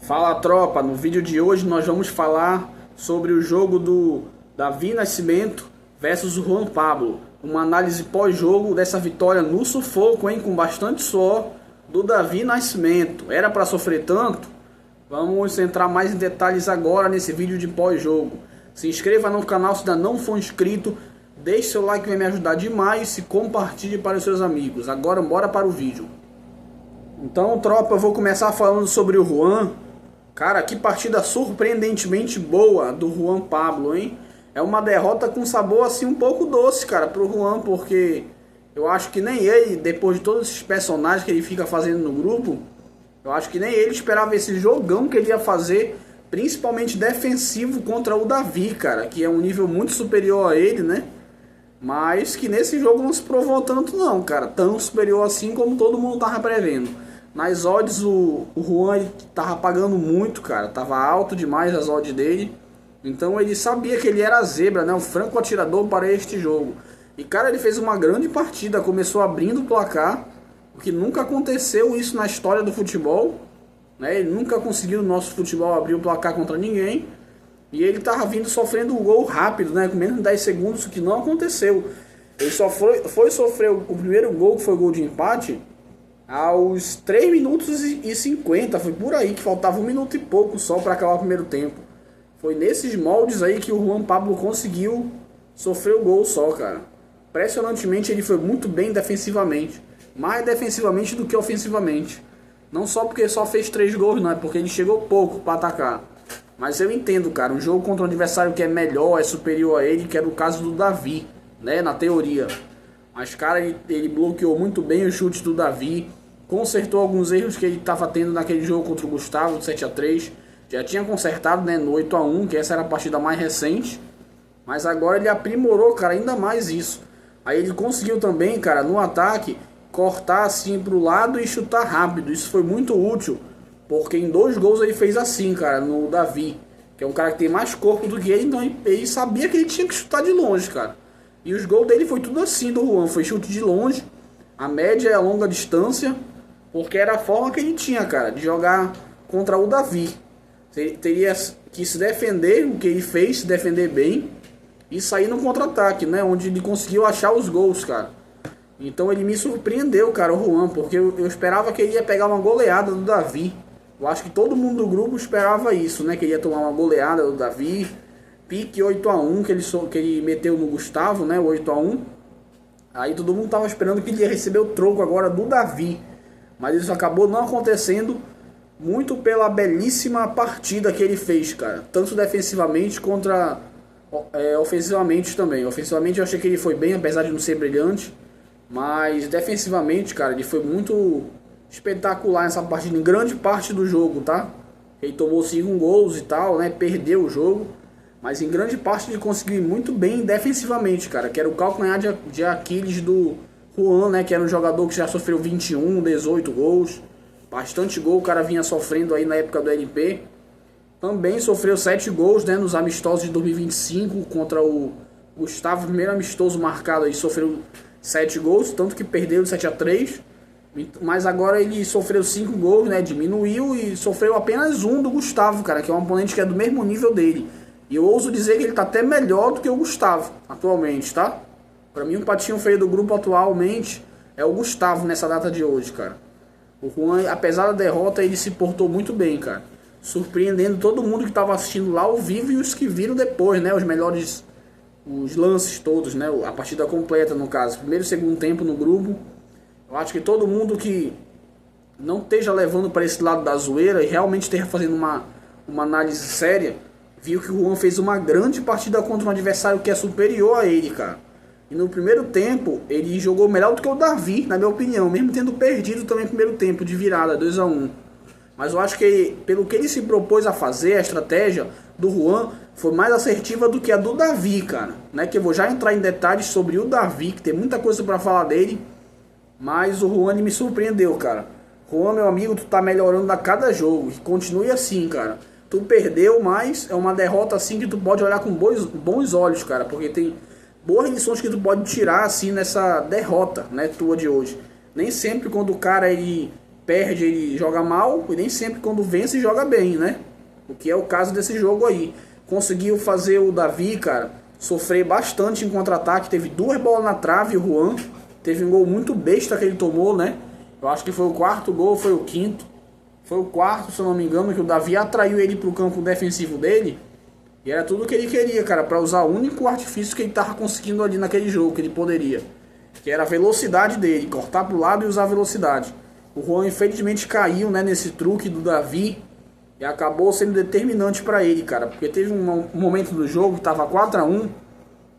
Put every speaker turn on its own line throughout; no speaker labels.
Fala tropa, no vídeo de hoje nós vamos falar sobre o jogo do Davi Nascimento versus o Juan Pablo. Uma análise pós-jogo dessa vitória no sufoco, hein, com bastante suor do Davi Nascimento. Era para sofrer tanto? Vamos entrar mais em detalhes agora nesse vídeo de pós-jogo. Se inscreva no canal se ainda não for inscrito, deixe seu like que vai me ajudar demais e compartilhe para os seus amigos. Agora bora para o vídeo. Então tropa, eu vou começar falando sobre o Juan. Cara, que partida surpreendentemente boa do Juan Pablo, hein? É uma derrota com sabor assim um pouco doce, cara, pro Juan, porque eu acho que nem ele, depois de todos esses personagens que ele fica fazendo no grupo, eu acho que nem ele esperava esse jogão que ele ia fazer, principalmente defensivo contra o Davi, cara, que é um nível muito superior a ele, né? Mas que nesse jogo não se provou tanto não, cara, tão superior assim como todo mundo tava prevendo. Nas odds o Juan tava pagando muito, cara, tava alto demais as odds dele. Então ele sabia que ele era a zebra, né, o franco atirador para este jogo. E cara, ele fez uma grande partida, começou abrindo o placar, o que nunca aconteceu isso na história do futebol, né? Ele nunca conseguiu no nosso futebol abrir o placar contra ninguém. E ele tava vindo sofrendo um gol rápido, né, com menos de 10 segundos, o que não aconteceu. Ele só foi sofrer o primeiro gol, que foi o gol de empate, aos 3 minutos e 50, foi por aí que faltava 1 minuto e pouco só para acabar o primeiro tempo. Foi nesses moldes aí que o Juan Pablo conseguiu sofrer o gol só, cara. Impressionantemente ele foi muito bem defensivamente, mais defensivamente do que ofensivamente. Não só porque só fez 3 gols, não, é porque ele chegou pouco para atacar. Mas eu entendo, cara, um jogo contra um adversário que é melhor, é superior a ele, que era o caso do Davi, né, na teoria. Mas, cara, ele bloqueou muito bem os chutes do Davi, consertou alguns erros que ele estava tendo naquele jogo contra o Gustavo, 7-3. Já tinha consertado, né, no 8-1, que essa era a partida mais recente. Mas agora ele aprimorou, cara, ainda mais isso. Aí ele conseguiu também, cara, no ataque, cortar assim pro lado e chutar rápido. Isso foi muito útil, porque em 2 gols ele fez assim, cara, no Davi, que é um cara que tem mais corpo do que ele, então ele sabia que ele tinha que chutar de longe, cara. E os gols dele foi tudo assim do Juan, foi chute de longe, a média e a longa distância, porque era a forma que ele tinha, cara, de jogar contra o Davi. Teria que se defender, o que ele fez, se defender bem, e sair no contra-ataque, né, onde ele conseguiu achar os gols, cara. Então ele me surpreendeu, cara, o Juan, porque eu esperava que ele ia pegar uma goleada do Davi. Eu acho que todo mundo do grupo esperava isso, né, que ele ia tomar uma goleada do Davi. Pique 8-1 que ele meteu no Gustavo, né, o 8-1. Aí todo mundo tava esperando que ele ia receber o troco agora do Davi. Mas isso acabou não acontecendo, muito pela belíssima partida que ele fez, cara. Tanto defensivamente contra ofensivamente também. Ofensivamente eu achei que ele foi bem, apesar de não ser brilhante. Mas defensivamente, cara, ele foi muito espetacular nessa partida, em grande parte do jogo, tá? Ele tomou 5 gols e tal, né, perdeu o jogo. Mas em grande parte ele conseguiu ir muito bem defensivamente, cara. Que era o calcanhar de Aquiles do Juan, né? Que era um jogador que já sofreu 21, 18 gols. Bastante gol o cara vinha sofrendo aí na época do LP. Também sofreu 7 gols, né, nos amistosos de 2025 contra o Gustavo. Primeiro amistoso marcado aí, sofreu 7 gols. Tanto que perdeu de 7-3. Mas agora ele sofreu 5 gols, né? Diminuiu e sofreu apenas 1 do Gustavo, cara. Que é um oponente que é do mesmo nível dele. E eu ouso dizer que ele tá até melhor do que o Gustavo, atualmente, tá? Pra mim, o patinho feio do grupo atualmente é o Gustavo nessa data de hoje, cara. O Juan, apesar da derrota, ele se portou muito bem, cara. Surpreendendo todo mundo que tava assistindo lá ao vivo e os que viram depois, né? Os melhores, os lances todos, né? A partida completa, no caso. Primeiro e segundo tempo no grupo. Eu acho que todo mundo que não esteja levando para esse lado da zoeira e realmente esteja fazendo uma análise séria, viu que o Juan fez uma grande partida contra um adversário que é superior a ele, cara. E no primeiro tempo, ele jogou melhor do que o Davi, na minha opinião, mesmo tendo perdido também no primeiro tempo de virada, 2-1. Mas eu acho que, pelo que ele se propôs a fazer, a estratégia do Juan foi mais assertiva do que a do Davi, cara. Né? Que eu vou já entrar em detalhes sobre o Davi, que tem muita coisa para falar dele. Mas o Juan me surpreendeu, cara. Juan, meu amigo, tu tá melhorando a cada jogo. E continue assim, cara. Tu perdeu, mas é uma derrota assim que tu pode olhar com bons olhos, cara. Porque tem boas lições que tu pode tirar assim nessa derrota, né, tua de hoje. Nem sempre quando o cara ele perde ele joga mal, e nem sempre quando vence joga bem, né? O que é o caso desse jogo aí. Conseguiu fazer o Davi, cara, sofrer bastante em contra-ataque. Teve 2 bolas na trave, o Juan. Teve um gol muito besta que ele tomou, né? Eu acho que foi o 4º gol, foi o 5º. Foi o 4º, se eu não me engano, que o Davi atraiu ele pro campo defensivo dele. E era tudo o que ele queria, cara, para usar o único artifício que ele tava conseguindo ali naquele jogo, que ele poderia. Que era a velocidade dele, cortar pro lado e usar a velocidade. O Juan infelizmente caiu, né, nesse truque do Davi. E acabou sendo determinante para ele, cara. Porque teve um momento do jogo que tava 4-1.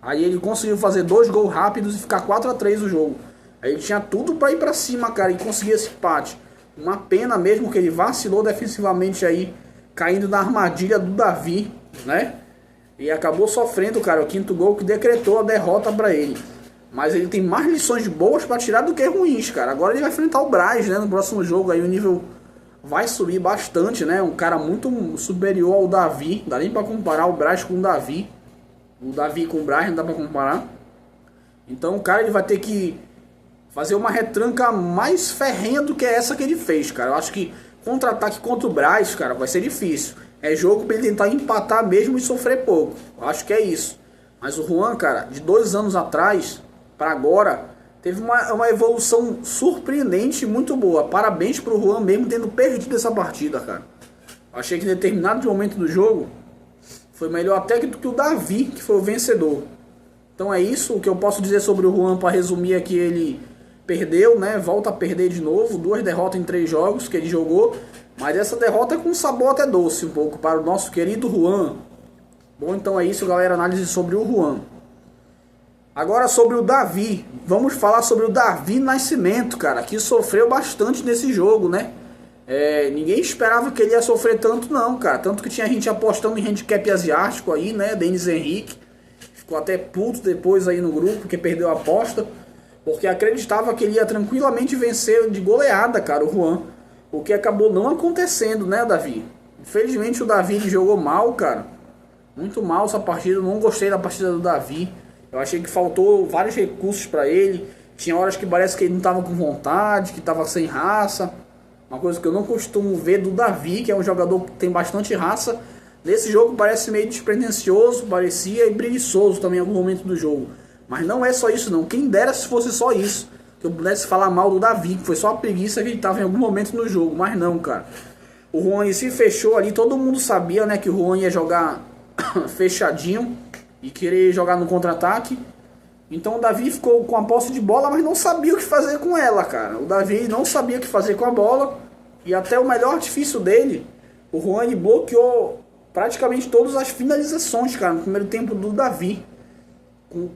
Aí ele conseguiu fazer 2 gols rápidos e ficar 4-3 o jogo. Aí ele tinha tudo para ir para cima, cara, e conseguir esse empate. Uma pena mesmo que ele vacilou defensivamente aí, caindo na armadilha do Davi, né? E acabou sofrendo, cara, o 5º gol que decretou a derrota para ele. Mas ele tem mais lições boas para tirar do que ruins, cara. Agora ele vai enfrentar o Braz, né, no próximo jogo. Aí o nível vai subir bastante, né? Um cara muito superior ao Davi. Não dá nem para comparar o Braz com o Davi. O Davi com o Braz não dá para comparar. Então o cara ele vai ter que fazer uma retranca mais ferrenha do que essa que ele fez, cara. Eu acho que contra-ataque contra o Braz, cara, vai ser difícil. É jogo para ele tentar empatar mesmo e sofrer pouco. Eu acho que é isso. Mas o Juan, cara, de 2 anos atrás para agora, teve uma evolução surpreendente e muito boa. Parabéns pro Juan mesmo tendo perdido essa partida, cara. Achei que em determinado momento do jogo foi melhor até do que o Davi, que foi o vencedor. Então é isso o que eu posso dizer sobre o Juan, para resumir aqui. Ele perdeu, né? Volta a perder de novo. 2 derrotas em 3 jogos que ele jogou. Mas essa derrota é com sabor até doce um pouco para o nosso querido Juan. Bom, então é isso, galera. Análise sobre o Juan. Agora sobre o Davi. Vamos falar sobre o Davi Nascimento, cara, que sofreu bastante nesse jogo, né? Ninguém esperava que ele ia sofrer tanto não, cara. Tanto que tinha gente apostando em handicap asiático aí, né? Denis Henrique. Ficou até puto depois aí no grupo, que perdeu a aposta. Porque acreditava que ele ia tranquilamente vencer de goleada, cara, o Juan. O que acabou não acontecendo, né, Davi? Infelizmente o Davi ele jogou mal, cara. Muito mal essa partida. Não gostei da partida do Davi. Eu achei que faltou vários recursos para ele. Tinha horas que parece que ele não estava com vontade, que estava sem raça. Uma coisa que eu não costumo ver do Davi, que é um jogador que tem bastante raça. Nesse jogo parece meio despretensioso, parecia, e preguiçoso também em algum momento do jogo. Mas não é só isso não. Quem dera se fosse só isso, que eu pudesse falar mal do Davi, que foi só a preguiça que ele estava em algum momento no jogo. Mas não, cara. O Juan se fechou ali, todo mundo sabia, né, que o Juan ia jogar fechadinho e querer jogar no contra-ataque. Então o Davi ficou com a posse de bola, mas não sabia o que fazer com ela, cara. O Davi não sabia o que fazer com a bola. E até o melhor artifício dele, o Juan bloqueou praticamente todas as finalizações, cara, no primeiro tempo do Davi.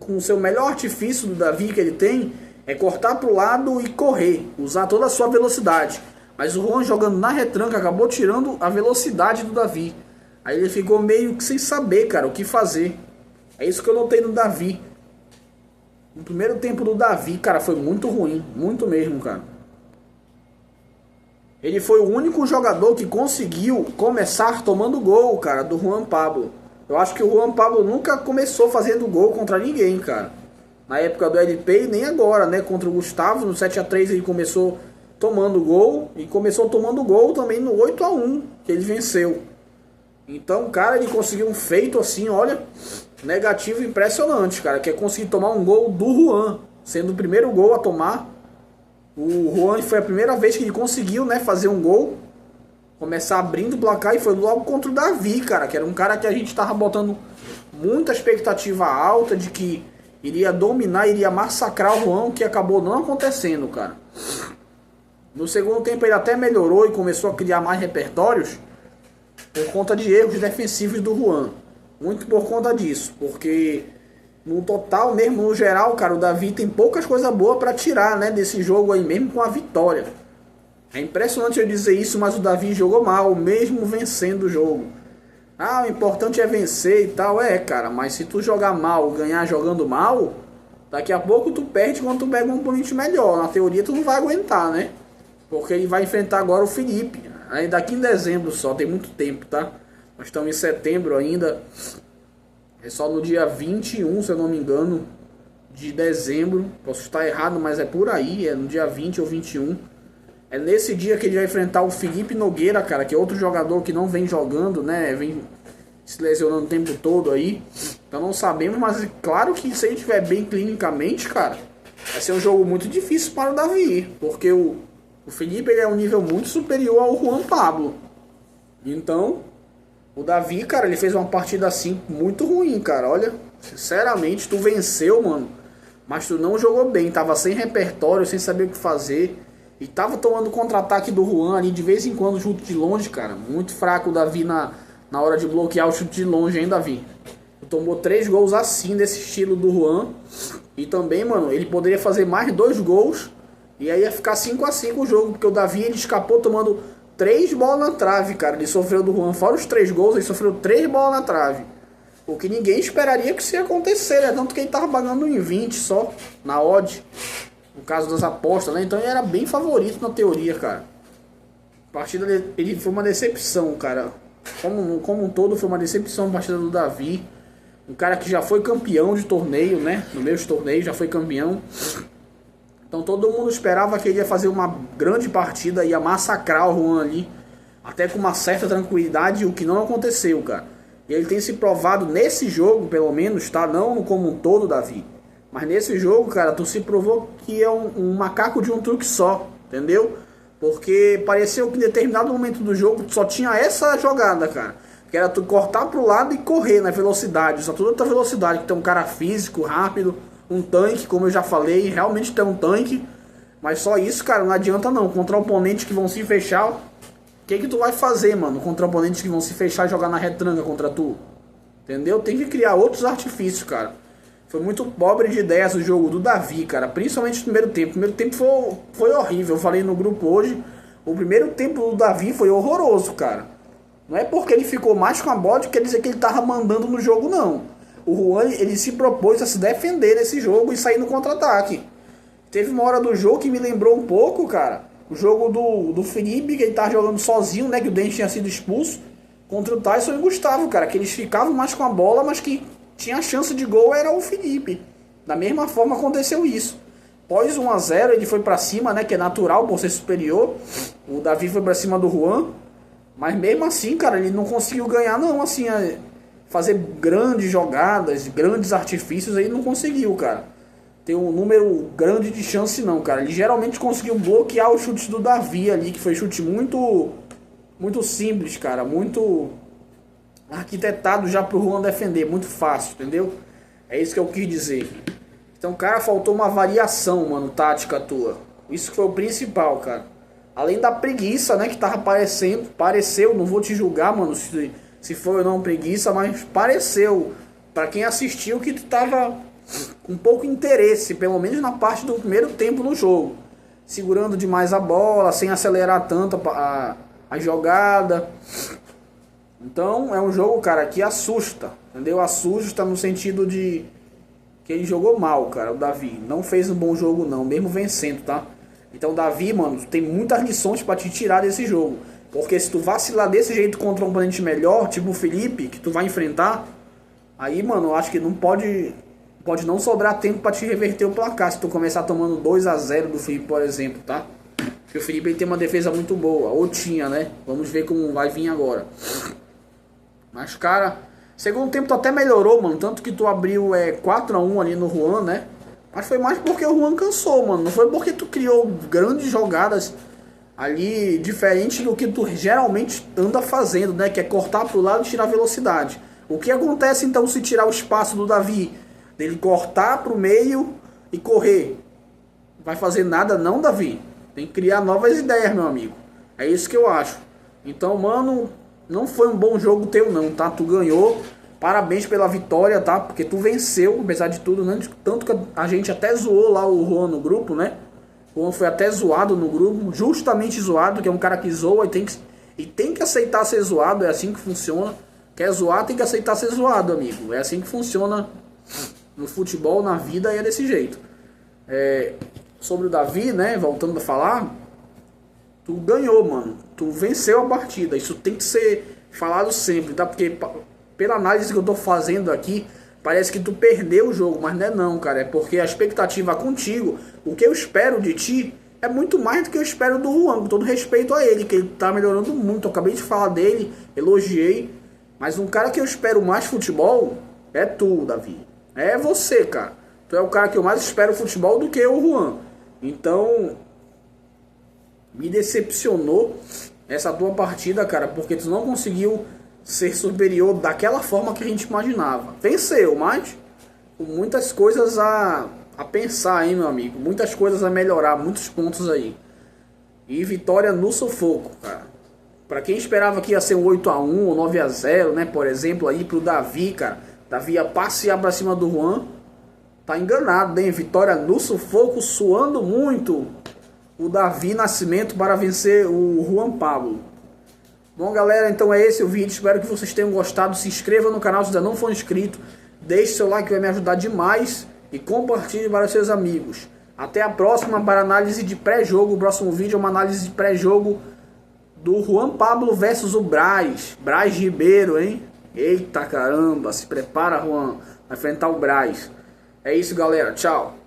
Com o seu melhor artifício do Davi que ele tem, é cortar pro lado e correr, usar toda a sua velocidade. Mas o Juan jogando na retranca acabou tirando a velocidade do Davi. Aí ele ficou meio que sem saber, cara, o que fazer. É isso que eu notei no Davi. No primeiro tempo do Davi, cara, foi muito ruim. Muito mesmo, cara. Ele foi o único jogador que conseguiu começar tomando gol, cara, do Juan Pablo. Eu acho que o Juan Pablo nunca começou fazendo gol contra ninguém, cara. Na época do LP e nem agora, né? Contra o Gustavo, no 7-3 ele começou tomando gol. E começou tomando gol também no 8-1, que ele venceu. Então, cara, ele conseguiu um feito assim, olha, negativo impressionante, cara. Que é conseguir tomar um gol do Juan, sendo o primeiro gol a tomar. O Juan foi a primeira vez que ele conseguiu, né, fazer um gol. Começar abrindo o placar, e foi logo contra o Davi, cara. Que era um cara que a gente tava botando muita expectativa alta de que iria dominar, iria massacrar o Juan, que acabou não acontecendo, cara. No segundo tempo ele até melhorou e começou a criar mais repertórios por conta de erros defensivos do Juan. Muito por conta disso, porque no total mesmo, no geral, cara, o Davi tem poucas coisas boas para tirar, né, desse jogo aí, mesmo com a vitória. É impressionante eu dizer isso, mas o Davi jogou mal, mesmo vencendo o jogo. Ah, o importante é vencer e tal. Cara, mas se tu jogar mal, ganhar jogando mal, daqui a pouco tu perde quando tu pega um oponente melhor. Na teoria tu não vai aguentar, né? Porque ele vai enfrentar agora o Felipe. Aí daqui em dezembro só, tem muito tempo, tá? Nós estamos em setembro ainda. É só no dia 21, se eu não me engano, de dezembro. Posso estar errado, mas é por aí. É no dia 20 ou 21. É nesse dia que ele vai enfrentar o Felipe Nogueira, cara, que é outro jogador que não vem jogando, né? Vem se lesionando o tempo todo aí. Então não sabemos, mas claro que se ele estiver bem clinicamente, cara, vai ser um jogo muito difícil para o Davi. Porque o Felipe ele é um nível muito superior ao Juan Pablo. Então, o Davi, cara, ele fez uma partida assim muito ruim, cara. Olha, sinceramente, tu venceu, mano. Mas tu não jogou bem, tava sem repertório, sem saber o que fazer. E tava tomando contra-ataque do Juan ali, de vez em quando, chute de longe, cara. Muito fraco o Davi na hora de bloquear o chute de longe, hein, Davi? Tu tomou 3 gols assim, desse estilo do Juan. E também, mano, ele poderia fazer mais 2 gols. E aí ia ficar 5-5 o jogo, porque o Davi, ele escapou tomando 3 bolas na trave, cara. Ele sofreu do Juan, fora os 3 gols, ele sofreu 3 bolas na trave. O que ninguém esperaria que isso ia acontecer, né? Tanto que ele tava pagando em 20 só, na odd. No caso das apostas, né? Então ele era bem favorito na teoria, cara. A partida ele foi uma decepção, cara. Como um todo, foi uma decepção a partida do Davi. Um cara que já foi campeão de torneio, né? No meio de torneio, já foi campeão. Então todo mundo esperava que ele ia fazer uma grande partida, ia massacrar o Juan ali. Até com uma certa tranquilidade, o que não aconteceu, cara. E ele tem se provado nesse jogo, pelo menos, tá? Não como um todo, Davi. Mas nesse jogo, cara, tu se provou que é um macaco de um truque só, entendeu? Porque pareceu que em determinado momento do jogo só tinha essa jogada, cara. Que era tu cortar pro lado e correr na velocidade. Só toda a velocidade, que tem um cara físico, rápido, um tanque, como eu já falei, realmente tem um tanque. Mas só isso, cara, não adianta não. Contra oponentes que vão se fechar, o que tu vai fazer, mano? Contra oponentes que vão se fechar e jogar na retranca contra tu. Entendeu? Tem que criar outros artifícios, cara. Foi muito pobre de ideias o jogo do Davi, cara. Principalmente no primeiro tempo. O primeiro tempo foi horrível. Eu falei no grupo hoje. O primeiro tempo do Davi foi horroroso, cara. Não é porque ele ficou mais com a bola que quer dizer que ele tava mandando no jogo, não. O Juan, ele se propôs a se defender nesse jogo e sair no contra-ataque. Teve uma hora do jogo que me lembrou um pouco, cara. O jogo do Felipe, que ele tava jogando sozinho, né? Que o Dente tinha sido expulso. Contra o Tyson e o Gustavo, cara. Que eles ficavam mais com a bola, mas que tinha chance de gol era o Felipe. Da mesma forma aconteceu isso. Após 1 a 0 ele foi pra cima, né? Que é natural por ser superior. O Davi foi pra cima do Juan. Mas mesmo assim, cara, ele não conseguiu ganhar, não. Assim, fazer grandes jogadas, grandes artifícios, ele não conseguiu, cara. Tem um número grande de chance, não, cara. Ele geralmente conseguiu bloquear os chutes do Davi ali, que foi chute muito simples, cara. Muito arquitetado já pro Juan defender, muito fácil, entendeu? É isso que eu quis dizer. Então, cara, faltou uma variação, mano, tática tua. Isso que foi o principal, cara. Além da preguiça, né, que tava pareceu, não vou te julgar, mano, se foi ou não preguiça, mas pareceu, pra quem assistiu, que tu tava com pouco interesse, pelo menos na parte do primeiro tempo no jogo. Segurando demais a bola, sem acelerar tanto a jogada. Então é um jogo, cara, que assusta, entendeu? Assusta no sentido de que ele jogou mal, cara, o Davi. Não fez um bom jogo não, mesmo vencendo, tá? Então o Davi, mano, tem muitas lições pra te tirar desse jogo. Porque se tu vacilar desse jeito contra um oponente melhor, tipo o Felipe, que tu vai enfrentar, aí, mano, eu acho que não pode não sobrar tempo pra te reverter o placar. Se tu começar tomando 2 a 0 do Felipe, por exemplo, tá? Porque o Felipe ele tem uma defesa muito boa, ou tinha, né? Vamos ver como vai vir agora. Mas, cara, segundo tempo tu até melhorou, mano. Tanto que tu abriu 4 a 1 ali no Juan, né? Mas foi mais porque o Juan cansou, mano. Não foi porque tu criou grandes jogadas ali, diferente do que tu geralmente anda fazendo, né? Que é cortar pro lado e tirar velocidade. O que acontece então se tirar o espaço do Davi? Dele cortar pro meio e correr. Não vai fazer nada não, Davi. Tem que criar novas ideias, meu amigo. É isso que eu acho. Então, mano, não foi um bom jogo teu não, tá? Tu ganhou. Parabéns pela vitória, tá? Porque tu venceu, apesar de tudo, né? Tanto que a gente até zoou lá o Juan no grupo, né? O Juan foi até zoado no grupo, justamente zoado, que é um cara que zoa e tem que aceitar ser zoado, é assim que funciona. Quer zoar, tem que aceitar ser zoado, amigo. É assim que funciona no futebol, na vida, e é desse jeito. Sobre o Davi, né? Voltando a falar, tu ganhou, mano. Tu venceu a partida. Isso tem que ser falado sempre, tá? Porque pela análise que eu tô fazendo aqui, parece que tu perdeu o jogo, mas não é não, cara. É porque a expectativa contigo, o que eu espero de ti, é muito mais do que eu espero do Juan, com todo respeito a ele, que ele tá melhorando muito. Eu acabei de falar dele, elogiei, mas um cara que eu espero mais futebol é tu, Davi. É você, cara. Tu é o cara que eu mais espero futebol do que o Juan. Então, me decepcionou essa tua partida, cara, porque tu não conseguiu ser superior daquela forma que a gente imaginava. Venceu, mas com muitas coisas a pensar, hein, meu amigo. Muitas coisas a melhorar, muitos pontos aí. E vitória no sufoco, cara. Pra quem esperava que ia ser um 8-1 ou 9-0, né, por exemplo, aí pro Davi, cara. Davi ia passear pra cima do Juan. Tá enganado, hein? Vitória no sufoco, suando muito o Davi Nascimento para vencer o Juan Pablo. Bom, galera, então é esse o vídeo. Espero que vocês tenham gostado. Se inscreva no canal se ainda não for inscrito. Deixe seu like, que vai me ajudar demais. E compartilhe para os seus amigos. Até a próxima para análise de pré-jogo. O próximo vídeo é uma análise de pré-jogo do Juan Pablo versus o Braz. Braz Ribeiro, hein? Eita caramba, se prepara, Juan. Vai enfrentar o Braz. É isso, galera. Tchau.